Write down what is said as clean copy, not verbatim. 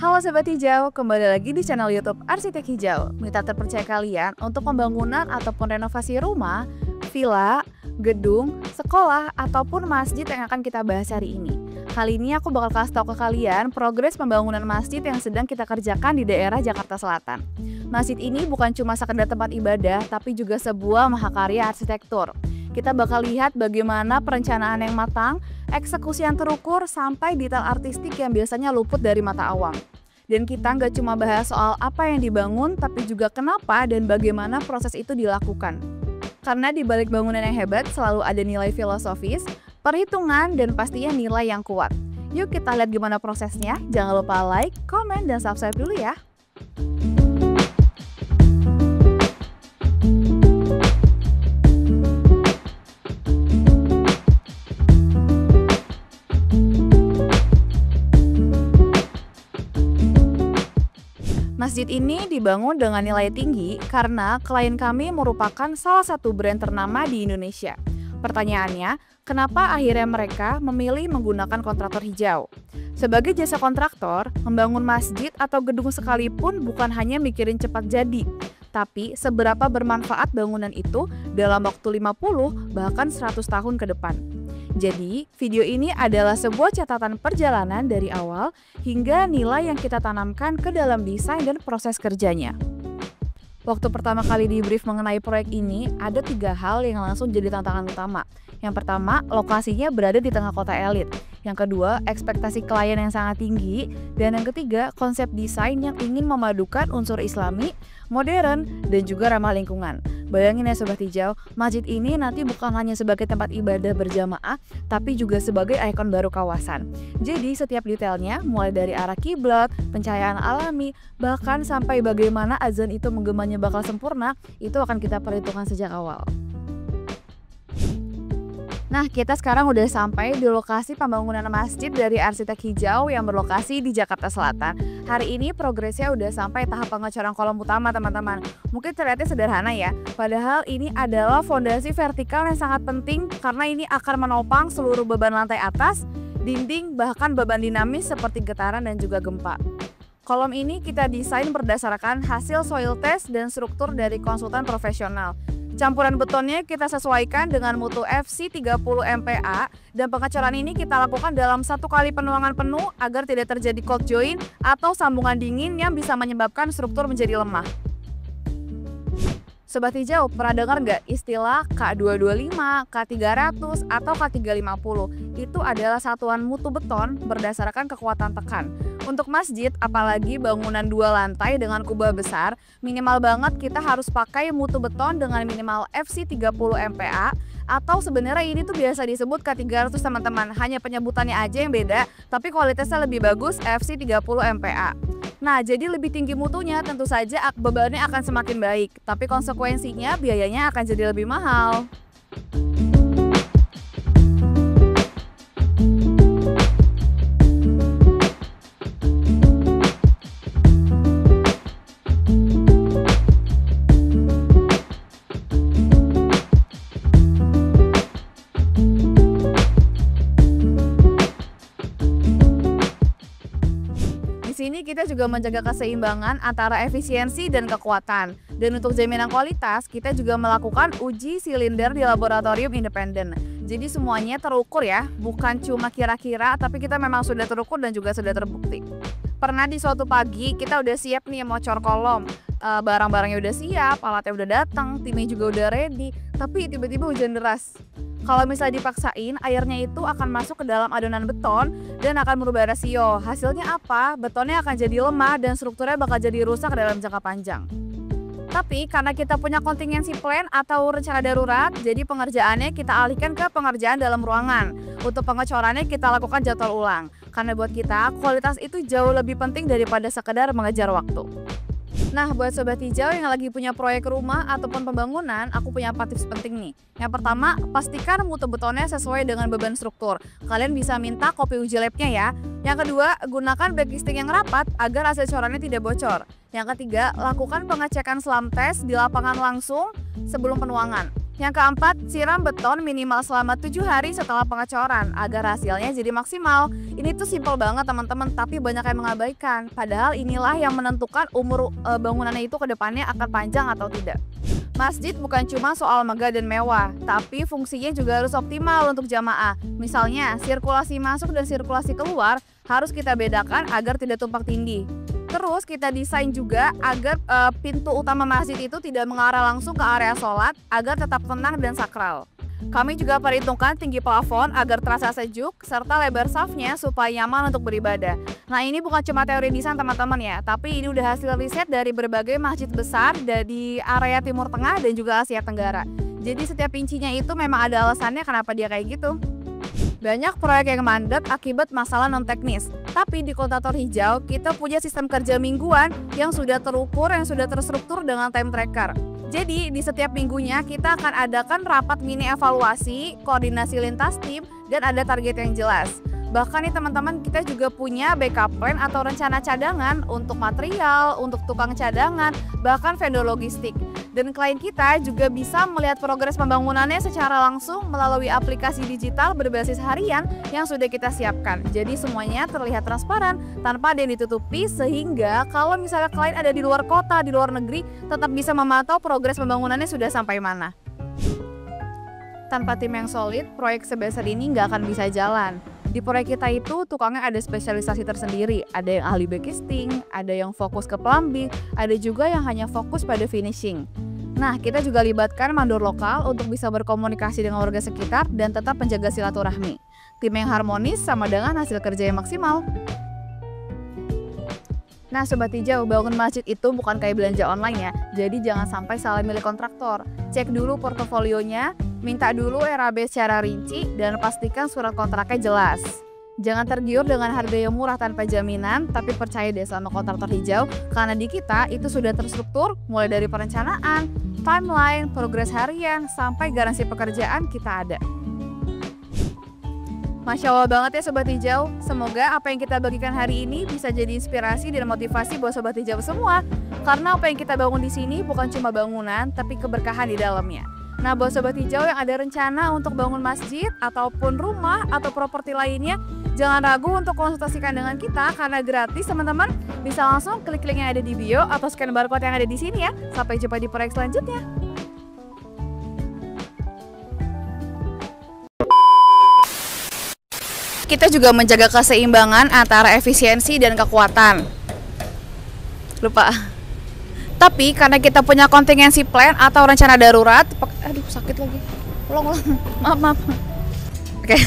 Halo Sobat Hijau, kembali lagi di channel YouTube Arsitek Hijau. Mitra terpercaya kalian untuk pembangunan ataupun renovasi rumah, villa, gedung, sekolah, ataupun masjid yang akan kita bahas hari ini. Kali ini aku bakal kasih tahu ke kalian progres pembangunan masjid yang sedang kita kerjakan di daerah Jakarta Selatan. Masjid ini bukan cuma sekedar tempat ibadah, tapi juga sebuah mahakarya arsitektur. Kita bakal lihat bagaimana perencanaan yang matang, eksekusi yang terukur, sampai detail artistik yang biasanya luput dari mata awam. Dan kita nggak cuma bahas soal apa yang dibangun, tapi juga kenapa dan bagaimana proses itu dilakukan. Karena di balik bangunan yang hebat selalu ada nilai filosofis, perhitungan, dan pastinya nilai yang kuat. Yuk kita lihat gimana prosesnya. Jangan lupa like, komen, dan subscribe dulu ya. Masjid ini dibangun dengan nilai tinggi karena klien kami merupakan salah satu brand ternama di Indonesia. Pertanyaannya, kenapa akhirnya mereka memilih menggunakan kontraktor hijau? Sebagai jasa kontraktor, membangun masjid atau gedung sekalipun bukan hanya mikirin cepat jadi, tapi seberapa bermanfaat bangunan itu dalam waktu 50 bahkan 100 tahun ke depan. Jadi, video ini adalah sebuah catatan perjalanan dari awal hingga nilai yang kita tanamkan ke dalam desain dan proses kerjanya. Waktu pertama kali di brief mengenai proyek ini, ada 3 hal yang langsung jadi tantangan utama. Yang pertama, lokasinya berada di tengah kota elit. Yang kedua, ekspektasi klien yang sangat tinggi. Dan yang ketiga, konsep desain yang ingin memadukan unsur islami, modern, dan juga ramah lingkungan. Bayangin ya Sobat Hijau, masjid ini nanti bukan hanya sebagai tempat ibadah berjamaah, tapi juga sebagai ikon baru kawasan. Jadi setiap detailnya, mulai dari arah kiblat, pencahayaan alami, bahkan sampai bagaimana azan itu menggemanya bakal sempurna, itu akan kita perhitungkan sejak awal. Nah, kita sekarang udah sampai di lokasi pembangunan masjid dari Arsitek Hijau yang berlokasi di Jakarta Selatan. Hari ini progresnya udah sampai tahap pengecoran kolom utama, teman-teman. Mungkin terlihatnya sederhana ya, padahal ini adalah fondasi vertikal yang sangat penting karena ini akan menopang seluruh beban lantai atas, dinding, bahkan beban dinamis seperti getaran dan juga gempa. Kolom ini kita desain berdasarkan hasil soil test dan struktur dari konsultan profesional. Campuran betonnya kita sesuaikan dengan mutu FC 30 MPa dan pengecoran ini kita lakukan dalam 1 kali penuangan penuh agar tidak terjadi cold joint atau sambungan dingin yang bisa menyebabkan struktur menjadi lemah. Sobat Hijau, pernah dengar nggak istilah K225, K300, atau K350? Itu adalah satuan mutu beton berdasarkan kekuatan tekan. Untuk masjid, apalagi bangunan 2 lantai dengan kubah besar, minimal banget kita harus pakai mutu beton dengan minimal FC 30 MPa, atau sebenarnya ini tuh biasa disebut K300 teman-teman, hanya penyebutannya aja yang beda, tapi kualitasnya lebih bagus FC 30 MPa. Nah, jadi lebih tinggi mutunya tentu saja bebannya akan semakin baik, tapi konsekuensinya biayanya akan jadi lebih mahal. Di sini kita juga menjaga keseimbangan antara efisiensi dan kekuatan. Dan untuk jaminan kualitas, kita juga melakukan uji silinder di laboratorium independen. Jadi semuanya terukur ya, bukan cuma kira-kira, tapi kita memang sudah terukur dan juga sudah terbukti. Pernah di suatu pagi kita udah siap nih mau cor kolom, barang-barangnya udah siap, alatnya udah datang, timnya juga udah ready, tapi tiba-tiba hujan deras. Kalau misalnya dipaksain, airnya itu akan masuk ke dalam adonan beton dan akan merubah rasio. Hasilnya apa? Betonnya akan jadi lemah dan strukturnya bakal jadi rusak dalam jangka panjang. Tapi karena kita punya contingency plan atau rencana darurat, jadi pengerjaannya kita alihkan ke pengerjaan dalam ruangan. Untuk pengecorannya kita lakukan jadwal ulang. Karena buat kita, kualitas itu jauh lebih penting daripada sekedar mengejar waktu. Nah, buat Sobat Hijau yang lagi punya proyek rumah ataupun pembangunan, aku punya 4 tips penting nih. Yang pertama, pastikan mutu betonnya sesuai dengan beban struktur. Kalian bisa minta kopi uji labnya ya. Yang kedua, gunakan backlisting yang rapat agar hasil corannya tidak bocor. Yang ketiga, lakukan pengecekan slam test di lapangan langsung sebelum penuangan. Yang keempat, siram beton minimal selama 7 hari setelah pengecoran agar hasilnya jadi maksimal. Ini tuh simpel banget teman-teman, tapi banyak yang mengabaikan. Padahal inilah yang menentukan umur bangunannya itu ke depannya akan panjang atau tidak. Masjid bukan cuma soal megah dan mewah, tapi fungsinya juga harus optimal untuk jamaah. Misalnya, sirkulasi masuk dan sirkulasi keluar harus kita bedakan agar tidak tumpang tindih. Terus kita desain juga agar pintu utama masjid itu tidak mengarah langsung ke area sholat agar tetap tenang dan sakral. Kami juga perhitungkan tinggi plafon agar terasa sejuk serta lebar safnya supaya nyaman untuk beribadah. Nah, ini bukan cuma teori desain teman-teman ya, tapi ini udah hasil riset dari berbagai masjid besar dari area Timur Tengah dan juga Asia Tenggara. Jadi setiap incinya itu memang ada alasannya kenapa dia kayak gitu. Banyak proyek yang mandek akibat masalah non-teknis. Tapi di Kontraktor Hijau, kita punya sistem kerja mingguan yang sudah terukur, yang sudah terstruktur dengan time tracker. Jadi, di setiap minggunya kita akan adakan rapat mini evaluasi, koordinasi lintas tim, dan ada target yang jelas. Bahkan nih teman-teman, kita juga punya backup plan atau rencana cadangan untuk material, untuk tukang cadangan, bahkan vendor logistik. Dan klien kita juga bisa melihat progres pembangunannya secara langsung melalui aplikasi digital berbasis harian yang sudah kita siapkan. Jadi semuanya terlihat transparan, tanpa ada yang ditutupi, sehingga kalau misalnya klien ada di luar kota, di luar negeri, tetap bisa memantau progres pembangunannya sudah sampai mana. Tanpa tim yang solid, proyek sebesar ini nggak akan bisa jalan. Di proyek kita itu tukangnya ada spesialisasi tersendiri, ada yang ahli backcasting, ada yang fokus ke plumbing, ada juga yang hanya fokus pada finishing. Nah, kita juga libatkan mandor lokal untuk bisa berkomunikasi dengan warga sekitar dan tetap menjaga silaturahmi. Tim yang harmonis sama dengan hasil kerja yang maksimal. Nah Sobat Hijau, bangun masjid itu bukan kayak belanja online ya, jadi jangan sampai salah milih kontraktor. Cek dulu portofolionya, minta dulu RAB secara rinci, dan pastikan surat kontraknya jelas. Jangan tergiur dengan harga yang murah tanpa jaminan, tapi percaya deh sama Kontraktor Hijau, karena di kita itu sudah terstruktur mulai dari perencanaan, timeline, progres harian, sampai garansi pekerjaan kita ada. Masya Allah banget ya Sobat Hijau, semoga apa yang kita bagikan hari ini bisa jadi inspirasi dan motivasi buat Sobat Hijau semua. Karena apa yang kita bangun di sini bukan cuma bangunan, tapi keberkahan di dalamnya. Nah buat Sobat Hijau yang ada rencana untuk bangun masjid, ataupun rumah, atau properti lainnya, jangan ragu untuk konsultasikan dengan kita karena gratis teman-teman. Bisa langsung klik link yang ada di bio atau scan barcode yang ada di sini ya. Sampai jumpa di proyek selanjutnya. Kita juga menjaga keseimbangan antara efisiensi dan kekuatan. Lupa. Tapi karena kita punya contingency plan atau rencana darurat, aduh sakit lagi. Ulang. Maaf. Oke. Okay.